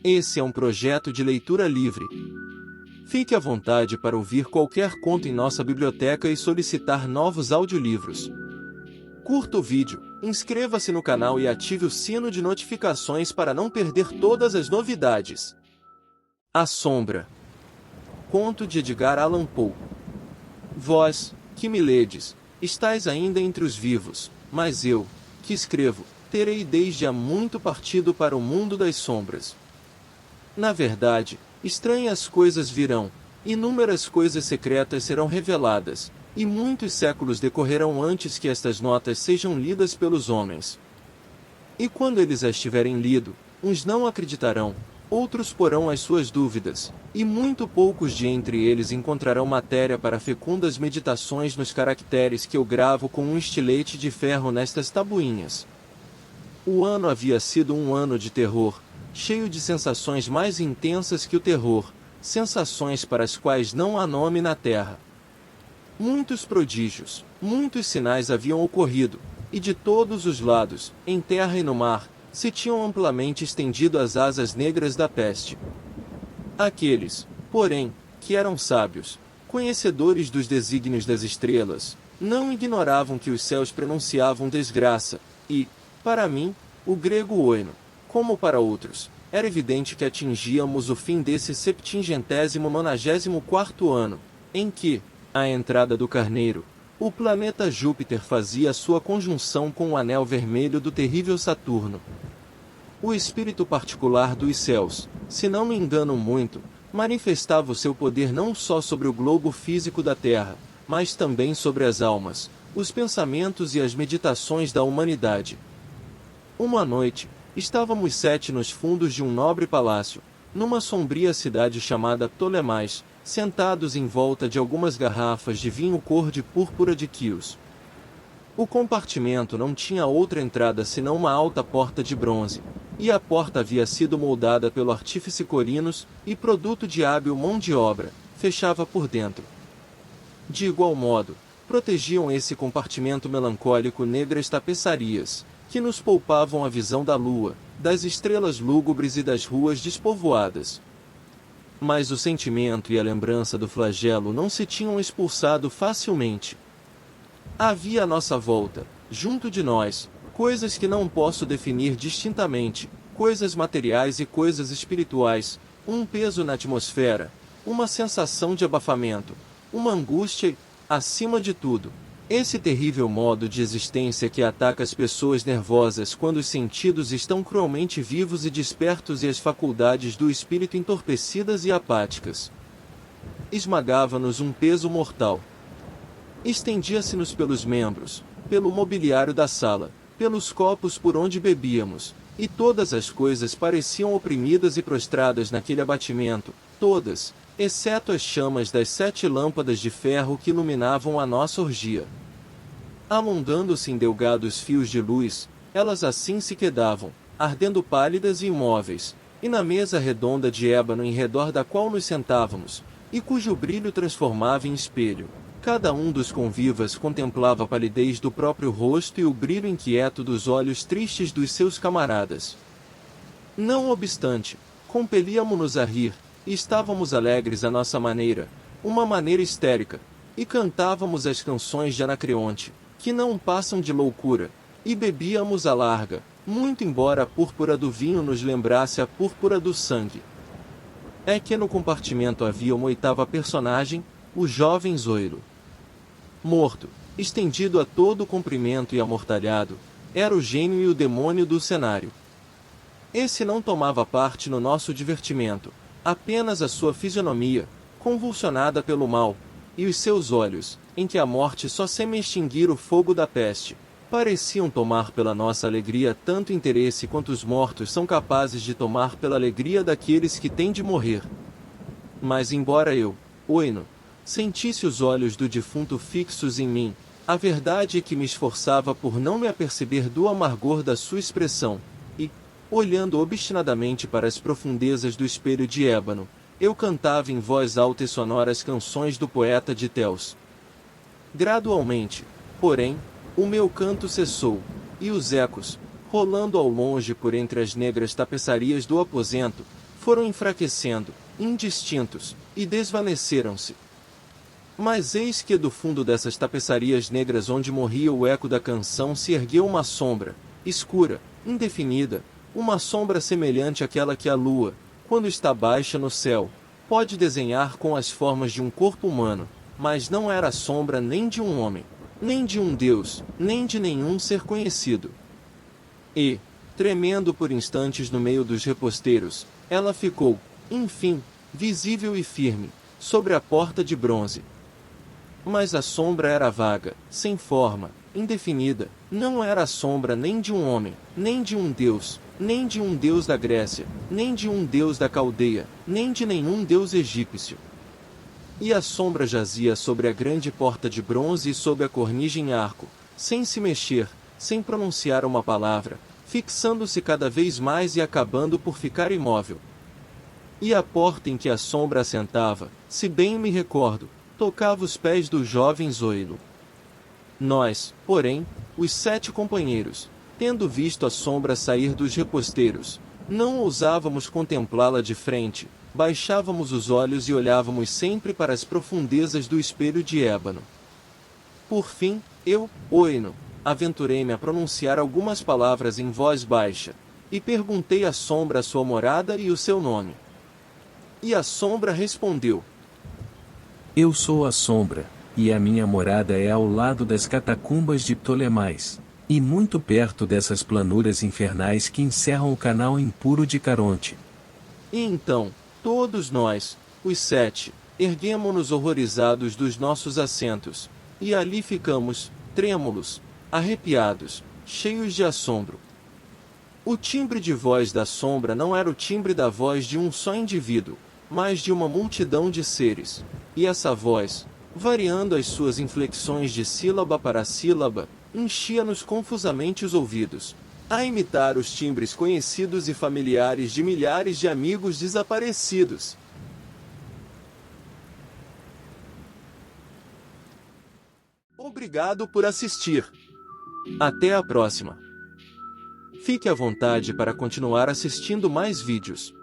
Esse é um projeto de leitura livre. Fique à vontade para ouvir qualquer conto em nossa biblioteca e solicitar novos audiolivros. Curta o vídeo, inscreva-se no canal e ative o sino de notificações para não perder todas as novidades. A Sombra. Conto de Edgar Allan Poe. Vós, que me ledes, estais ainda entre os vivos, mas eu, que escrevo, terei desde há muito partido para o mundo das sombras. Na verdade, estranhas coisas virão, inúmeras coisas secretas serão reveladas, e muitos séculos decorrerão antes que estas notas sejam lidas pelos homens. E quando eles as tiverem lido, uns não acreditarão, outros porão as suas dúvidas, e muito poucos de entre eles encontrarão matéria para fecundas meditações nos caracteres que eu gravo com um estilete de ferro nestas tabuinhas. O ano havia sido um ano de terror, cheio de sensações mais intensas que o terror, sensações para as quais não há nome na terra. Muitos prodígios, muitos sinais haviam ocorrido, e de todos os lados, em terra e no mar, se tinham amplamente estendido as asas negras da peste. Aqueles, porém, que eram sábios, conhecedores dos desígnios das estrelas, não ignoravam que os céus prenunciavam desgraça, e, para mim, o grego oino, como para outros, era evidente que atingíamos o fim desse 794º ano, em que, à entrada do carneiro, o planeta Júpiter fazia sua conjunção com o anel vermelho do terrível Saturno. O espírito particular dos céus, se não me engano muito, manifestava o seu poder não só sobre o globo físico da Terra, mas também sobre as almas, os pensamentos e as meditações da humanidade. Uma noite, estávamos 7 nos fundos de um nobre palácio, numa sombria cidade chamada Ptolemais, sentados em volta de algumas garrafas de vinho cor de púrpura de Quios. O compartimento não tinha outra entrada senão uma alta porta de bronze, e a porta havia sido moldada pelo artífice Corinos, e produto de hábil mão de obra, fechava por dentro. De igual modo, protegiam esse compartimento melancólico negras tapeçarias, que nos poupavam a visão da lua, das estrelas lúgubres e das ruas despovoadas. Mas o sentimento e a lembrança do flagelo não se tinham expulsado facilmente. Havia à nossa volta, junto de nós, coisas que não posso definir distintamente, coisas materiais e coisas espirituais, um peso na atmosfera, uma sensação de abafamento, uma angústia e, acima de tudo, esse terrível modo de existência que ataca as pessoas nervosas quando os sentidos estão cruelmente vivos e despertos e as faculdades do espírito entorpecidas e apáticas. Esmagava-nos um peso mortal. Estendia-se-nos pelos membros, pelo mobiliário da sala, pelos copos por onde bebíamos, e todas as coisas pareciam oprimidas e prostradas naquele abatimento, todas, exceto as chamas das 7 lâmpadas de ferro que iluminavam a nossa orgia. Alongando-se em delgados fios de luz, elas assim se quedavam, ardendo pálidas e imóveis, e na mesa redonda de ébano em redor da qual nos sentávamos, e cujo brilho transformava em espelho, cada um dos convivas contemplava a palidez do próprio rosto e o brilho inquieto dos olhos tristes dos seus camaradas. Não obstante, compelíamo-nos a rir, e estávamos alegres à nossa maneira, uma maneira histérica, e cantávamos as canções de Anacreonte, que não passam de loucura, e bebíamos à larga, muito embora a púrpura do vinho nos lembrasse a púrpura do sangue. É que no compartimento havia uma 8ª personagem, o jovem Zoilo. Morto, estendido a todo o comprimento e amortalhado, era o gênio e o demônio do cenário. Esse não tomava parte no nosso divertimento, apenas a sua fisionomia, convulsionada pelo mal, e os seus olhos, em que a morte só seme extinguir o fogo da peste, pareciam tomar pela nossa alegria tanto interesse quanto os mortos são capazes de tomar pela alegria daqueles que têm de morrer. Mas embora eu, oino, sentisse os olhos do defunto fixos em mim, a verdade é que me esforçava por não me aperceber do amargor da sua expressão, e, olhando obstinadamente para as profundezas do espelho de ébano, eu cantava em voz alta e sonora as canções do poeta de Teos. Gradualmente, porém, o meu canto cessou, e os ecos, rolando ao longe por entre as negras tapeçarias do aposento, foram enfraquecendo, indistintos, e desvaneceram-se. Mas eis que do fundo dessas tapeçarias negras onde morria o eco da canção se ergueu uma sombra, escura, indefinida, uma sombra semelhante àquela que a lua, quando está baixa no céu, pode desenhar com as formas de um corpo humano, mas não era a sombra nem de um homem, nem de um Deus, nem de nenhum ser conhecido. E, tremendo por instantes no meio dos reposteiros, ela ficou, enfim, visível e firme, sobre a porta de bronze. Mas a sombra era vaga, sem forma, indefinida, não era a sombra nem de um homem, nem de um deus, nem de um deus da Grécia, nem de um deus da Caldeia, nem de nenhum deus egípcio. E a sombra jazia sobre a grande porta de bronze e sob a cornija em arco, sem se mexer, sem pronunciar uma palavra, fixando-se cada vez mais e acabando por ficar imóvel. E a porta em que a sombra assentava, se bem me recordo, tocava os pés do jovem Zoilo. Nós, porém, os 7 companheiros, tendo visto a sombra sair dos reposteiros, não ousávamos contemplá-la de frente, baixávamos os olhos e olhávamos sempre para as profundezas do espelho de ébano. Por fim, eu, Oino, aventurei-me a pronunciar algumas palavras em voz baixa, e perguntei à sombra a sua morada e o seu nome. E a sombra respondeu: Eu sou a sombra, e a minha morada é ao lado das catacumbas de Ptolemais, e muito perto dessas planuras infernais que encerram o canal impuro de Caronte. E então, todos nós, os 7, erguemo-nos horrorizados dos nossos assentos, e ali ficamos, trêmulos, arrepiados, cheios de assombro. O timbre de voz da sombra não era o timbre da voz de um só indivíduo, mas de uma multidão de seres, e essa voz, variando as suas inflexões de sílaba para sílaba, enchia-nos confusamente os ouvidos, a imitar os timbres conhecidos e familiares de milhares de amigos desaparecidos. Obrigado por assistir. Até a próxima. Fique à vontade para continuar assistindo mais vídeos.